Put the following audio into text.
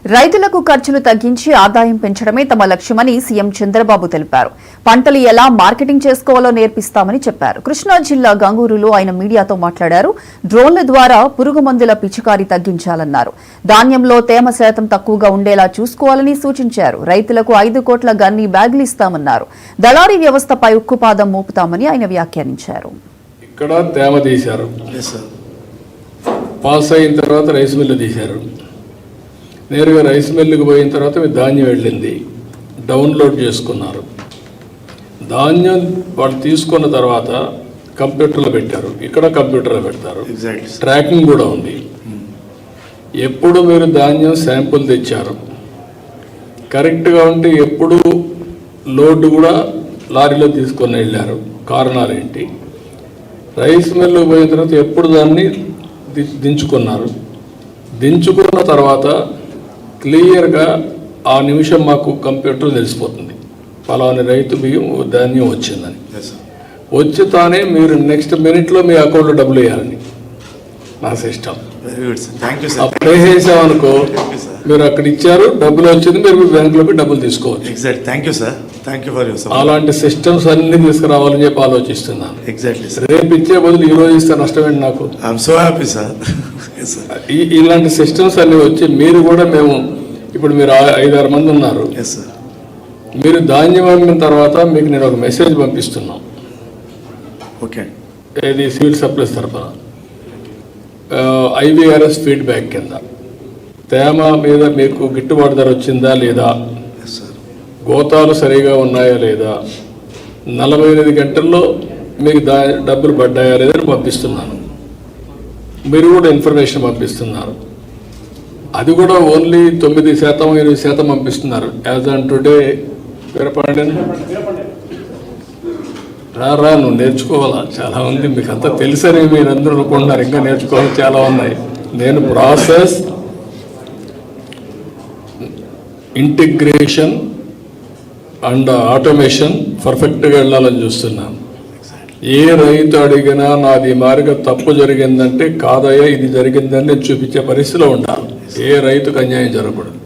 రైతులకు ఖర్చులు తగ్గించి ఆదాయం పెంచడమే తమ లక్ష్యమని సీఎం చంద్రబాబు తెలిపారు. పంటలు ఎలా మార్కెటింగ్ చేసుకోవాలో నేర్పిస్తామని చెప్పారు. కృష్ణా జిల్లా గంగూరులో ఆయన మీడియాతో మాట్లాడారు. డ్రోన్ల ద్వారా పురుగు మందుల పిచికారీ తగ్గించాలన్నారు. ధాన్యంలో తేమ శాతం తక్కువగా ఉండేలా చూసుకోవాలని సూచించారు. రైతులకు 5 కోట్ల గన్ని బ్యాగులు ఇస్తామన్నారు. దళారీ వ్యవస్థపై ఉక్కుపాదం మోపుతామని ఆయన వ్యాఖ్యానించారు. ఇక్కడ తేమ తీశారు, పాస్ అయిన తర్వాత రైస్ మిల్లు తీశారు. నేరుగా రైస్ మిల్లుకి పోయిన తర్వాత మీ ధాన్యం వెళ్ళింది, డౌన్లోడ్ చేసుకున్నారు. ధాన్యం వాళ్ళు తీసుకున్న తర్వాత కంప్యూటర్లో పెట్టారు. ఇక్కడ కంప్యూటర్లో పెడతారు. ట్రాకింగ్ కూడా ఉంది. ఎప్పుడు మీరు ధాన్యం శాంపుల్ తెచ్చారు, కరెక్ట్గా ఉంటే ఎప్పుడు లోడ్ కూడా లారీలో తీసుకొని వెళ్ళారు, కారణాలు ఏంటి, రైస్ మిల్లుకి పోయిన తర్వాత ఎప్పుడు దాన్ని దించుకున్నారు, దించుకున్న తర్వాత క్లియర్గా ఆ నిమిషం మాకు కంప్యూటర్ తెలిసిపోతుంది పలానా రైతు బియ్యం ధాన్యం వచ్చిందని. వచ్చి తానే మీరు నెక్స్ట్ మినిట్లో మీ అకౌంట్లో డబ్బులు వేయాలని నా సిస్టమ్. అప్పుడు వేసేసామనుకో, మీరు అక్కడ ఇచ్చారు, డబ్బులు వచ్చింది, మీరు బ్యాంకులోకి డబ్బులు తీసుకోవచ్చు. అలాంటి సిస్టమ్స్ అన్ని తీసుకురావాలని చెప్పి ఆలోచిస్తున్నాను. రేపు ఇచ్చే బదులు ఈ రోజు ఇస్తే నష్టమేంటి నాకు. ఇలాంటి సిస్టమ్స్ అన్ని వచ్చి మీరు కూడా మేము ఇప్పుడు మీరు 5-6 మంది ఉన్నారు. మీరు ధాన్యం అమ్మిన తర్వాత మీకు నేను ఒక మెసేజ్ పంపిస్తున్నాం. ఇది సివిల్ సప్లైస్ తరఫున IVRS ఫీడ్బ్యాక్ కింద తేమ మీద మీకు గిట్టుబాటు ధర వచ్చిందా లేదా, గోతాలు సరిగా ఉన్నాయా లేదా, 48 గంటల్లో మీకు డబ్బులు పడ్డాయా లేదని పంపిస్తున్నాను. మీరు కూడా ఇన్ఫర్మేషన్ పంపిస్తున్నారు. అది కూడా ఓన్లీ 9%, 8% పంపిస్తున్నారు. యాజ్ ఆన్ టుడే రా నువ్వు నేర్చుకోవాలా, చాలా ఉంది, మీకు అంతా తెలుసని మీరందరూ అనుకుంటున్నారు. ఇంకా నేర్చుకోవాలి చాలా ఉన్నాయి. నేను ప్రాసెస్ ఇంటిగ్రేషన్ అండ్ ఆటోమేషన్ పర్ఫెక్ట్గా వెళ్ళాలని చూస్తున్నాను. ఏ రైతు అడిగినా నాది మారిగా తప్పు జరిగిందంటే కాదయ్యా ఇది జరిగిందని నేను చూపించే పరిస్థితిలో ఉండాలి. ఏ రైతుకు అన్యాయం జరగకూడదు.